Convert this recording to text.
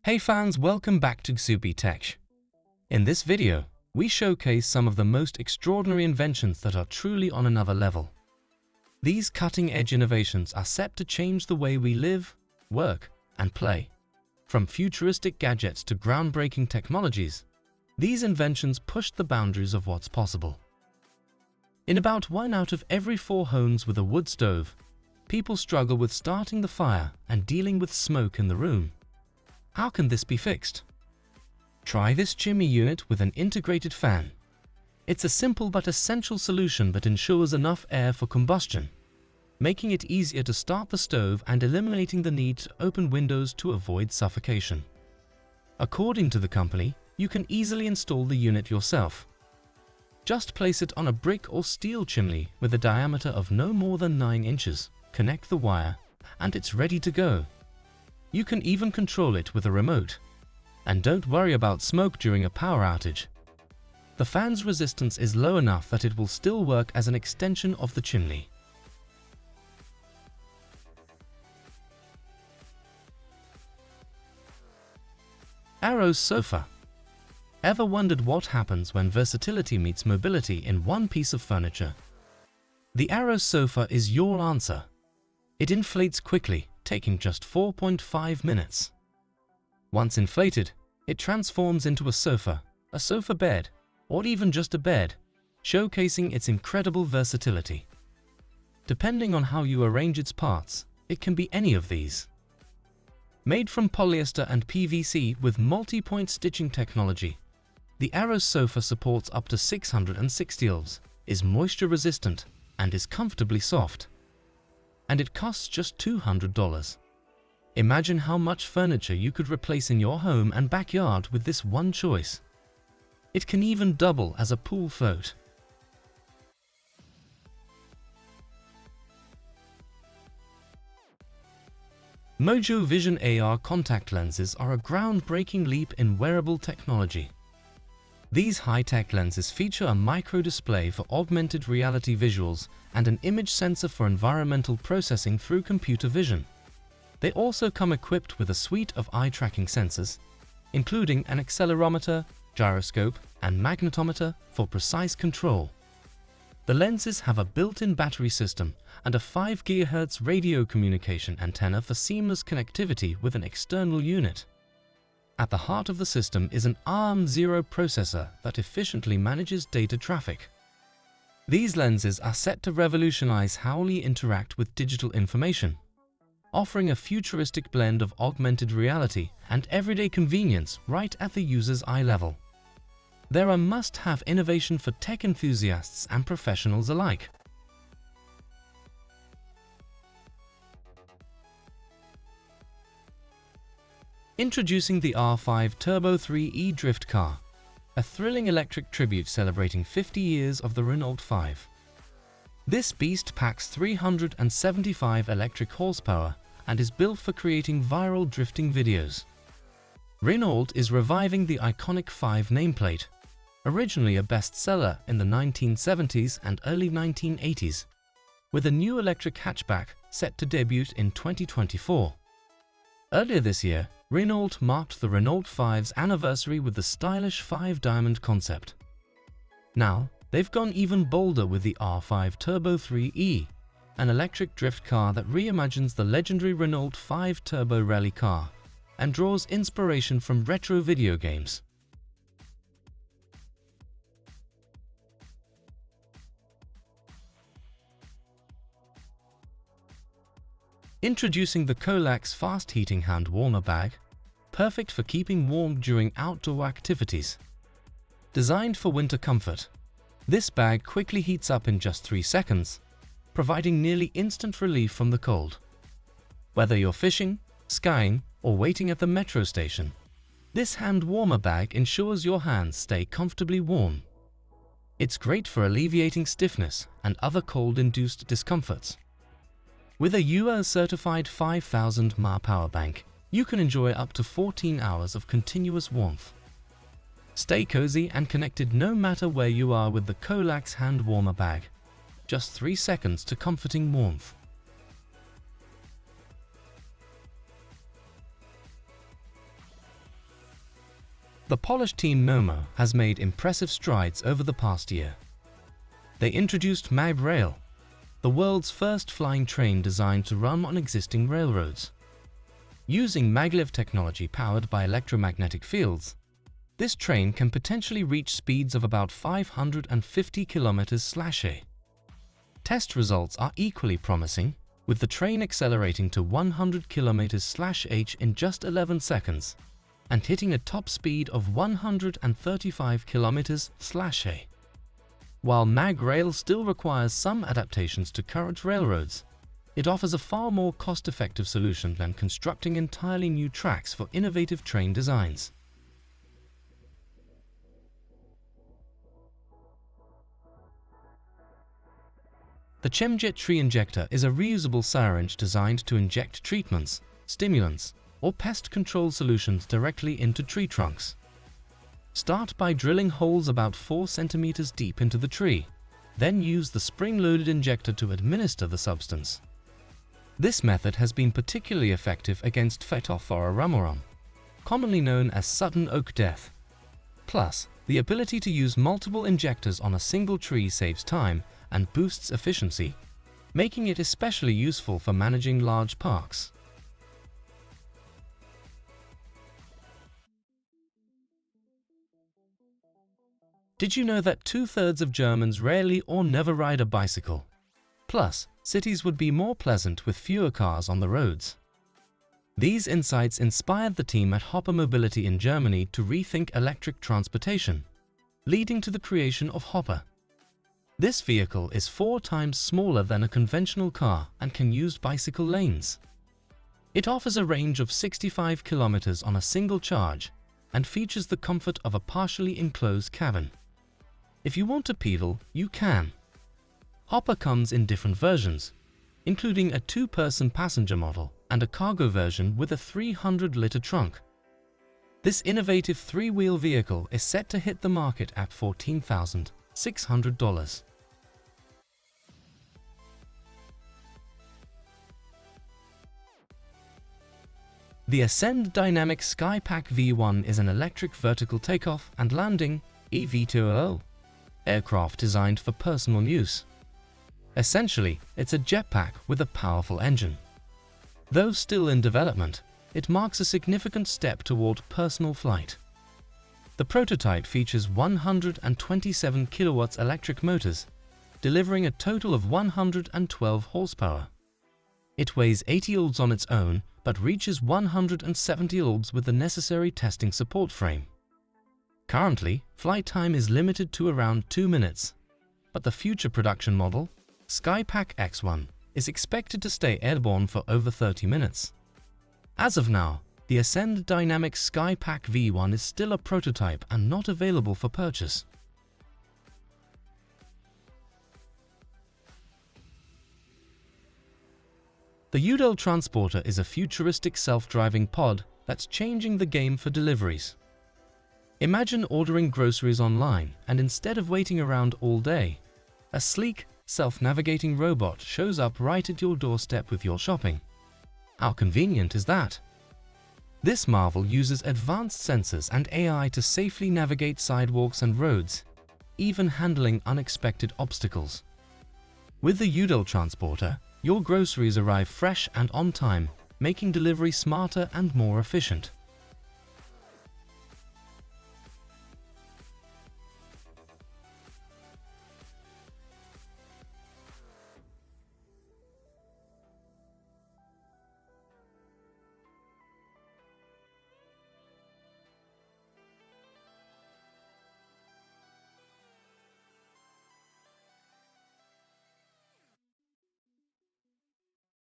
Hey fans, welcome back to Xubi Tech. In this video, we showcase some of the most extraordinary inventions that are truly on another level. These cutting-edge innovations are set to change the way we live, work, and play. From futuristic gadgets to groundbreaking technologies, these inventions push the boundaries of what's possible. In about 1 out of every 4 homes with a wood stove, people struggle with starting the fire and dealing with smoke in the room. How can this be fixed? Try this chimney unit with an integrated fan. It's a simple but essential solution that ensures enough air for combustion, making it easier to start the stove and eliminating the need to open windows to avoid suffocation. According to the company, you can easily install the unit yourself. Just place it on a brick or steel chimney with a diameter of no more than 9 inches, connect the wire, and it's ready to go. You can even control it with a remote. And don't worry about smoke during a power outage. The fan's resistance is low enough that it will still work as an extension of the chimney. Aeros Sofa. Ever wondered what happens when versatility meets mobility in one piece of furniture? The Aeros Sofa is your answer. It inflates quickly, taking just 4.5 minutes. Once inflated, it transforms into a sofa bed, or even just a bed, showcasing its incredible versatility. Depending on how you arrange its parts, it can be any of these. Made from polyester and PVC with multi-point stitching technology, the Aeros Sofa supports up to 660 L, is moisture resistant, and is comfortably soft. And it costs just $200. Imagine how much furniture you could replace in your home and backyard with this one choice. It can even double as a pool float. Mojo Vision AR contact lenses are a groundbreaking leap in wearable technology. These high-tech lenses feature a micro-display for augmented reality visuals and an image sensor for environmental processing through computer vision. They also come equipped with a suite of eye-tracking sensors, including an accelerometer, gyroscope, and magnetometer for precise control. The lenses have a built-in battery system and a 5 GHz radio communication antenna for seamless connectivity with an external unit. At the heart of the system is an ARM0 processor that efficiently manages data traffic. These lenses are set to revolutionize how we interact with digital information, offering a futuristic blend of augmented reality and everyday convenience right at the user's eye level. They're a must-have innovation for tech enthusiasts and professionals alike. Introducing the R5 Turbo 3E Drift Car, a thrilling electric tribute celebrating 50 years of the Renault 5. This beast packs 375 electric horsepower and is built for creating viral drifting videos. Renault is reviving the iconic 5 nameplate, originally a bestseller in the 1970s and early 1980s, with a new electric hatchback set to debut in 2024. Earlier this year, Renault marked the Renault 5's anniversary with the stylish 5-diamond concept. Now, they've gone even bolder with the R5 Turbo 3E, an electric drift car that reimagines the legendary Renault 5 Turbo rally car and draws inspiration from retro video games. Introducing the Coalax Fast Heating Hand Warmer Bag, perfect for keeping warm during outdoor activities. Designed for winter comfort, this bag quickly heats up in just 3 seconds, providing nearly instant relief from the cold. Whether you're fishing, skiing, or waiting at the metro station, this hand warmer bag ensures your hands stay comfortably warm. It's great for alleviating stiffness and other cold-induced discomforts. With a UL-certified 5000 mAh power bank, you can enjoy up to 14 hours of continuous warmth. Stay cozy and connected no matter where you are with the Coalax hand warmer bag. Just 3 seconds to comforting warmth. The Polish team Nevomo has made impressive strides over the past year. They introduced MagRail, the world's first flying train designed to run on existing railroads. Using maglev technology powered by electromagnetic fields, this train can potentially reach speeds of about 550 km/h. Test results are equally promising, with the train accelerating to 100 km/h in just 11 seconds and hitting a top speed of 135 km/h. While MagRail still requires some adaptations to current railroads, it offers a far more cost-effective solution than constructing entirely new tracks for innovative train designs. The CHEMJET tree injector is a reusable syringe designed to inject treatments, stimulants, or pest control solutions directly into tree trunks. Start by drilling holes about 4 cm deep into the tree, then use the spring-loaded injector to administer the substance. This method has been particularly effective against Phytophthora ramorum, commonly known as sudden oak death. Plus, the ability to use multiple injectors on a single tree saves time and boosts efficiency, making it especially useful for managing large parks. Did you know that 2/3 of Germans rarely or never ride a bicycle? Plus, cities would be more pleasant with fewer cars on the roads. These insights inspired the team at Hopper Mobility in Germany to rethink electric transportation, leading to the creation of Hopper. This vehicle is 4 times smaller than a conventional car and can use bicycle lanes. It offers a range of 65 kilometers on a single charge and features the comfort of a partially enclosed cabin. If you want to pedal, you can. Hopper comes in different versions, including a 2-person passenger model and a cargo version with a 300-liter trunk. This innovative 3-wheel vehicle is set to hit the market at $14,600. The Ascend Dynamic Skypack V1 is an electric vertical takeoff and landing (eVTOL) aircraft designed for personal use. Essentially, it's a jetpack with a powerful engine. Though still in development, it marks a significant step toward personal flight. The prototype features 127 kilowatts electric motors, delivering a total of 112 horsepower. It weighs 80 kg on its own, but reaches 170 kg with the necessary testing support frame. Currently, flight time is limited to around 2 minutes, but the future production model, Skypack X1, is expected to stay airborne for over 30 minutes. As of now, the Ascend Dynamic Skypack V1 is still a prototype and not available for purchase. The Udel Transporter is a futuristic self-driving pod that's changing the game for deliveries. Imagine ordering groceries online and instead of waiting around all day, a sleek, self-navigating robot shows up right at your doorstep with your shopping. How convenient is that? This marvel uses advanced sensors and AI to safely navigate sidewalks and roads, even handling unexpected obstacles. With the Udel Transporter, your groceries arrive fresh and on time, making delivery smarter and more efficient.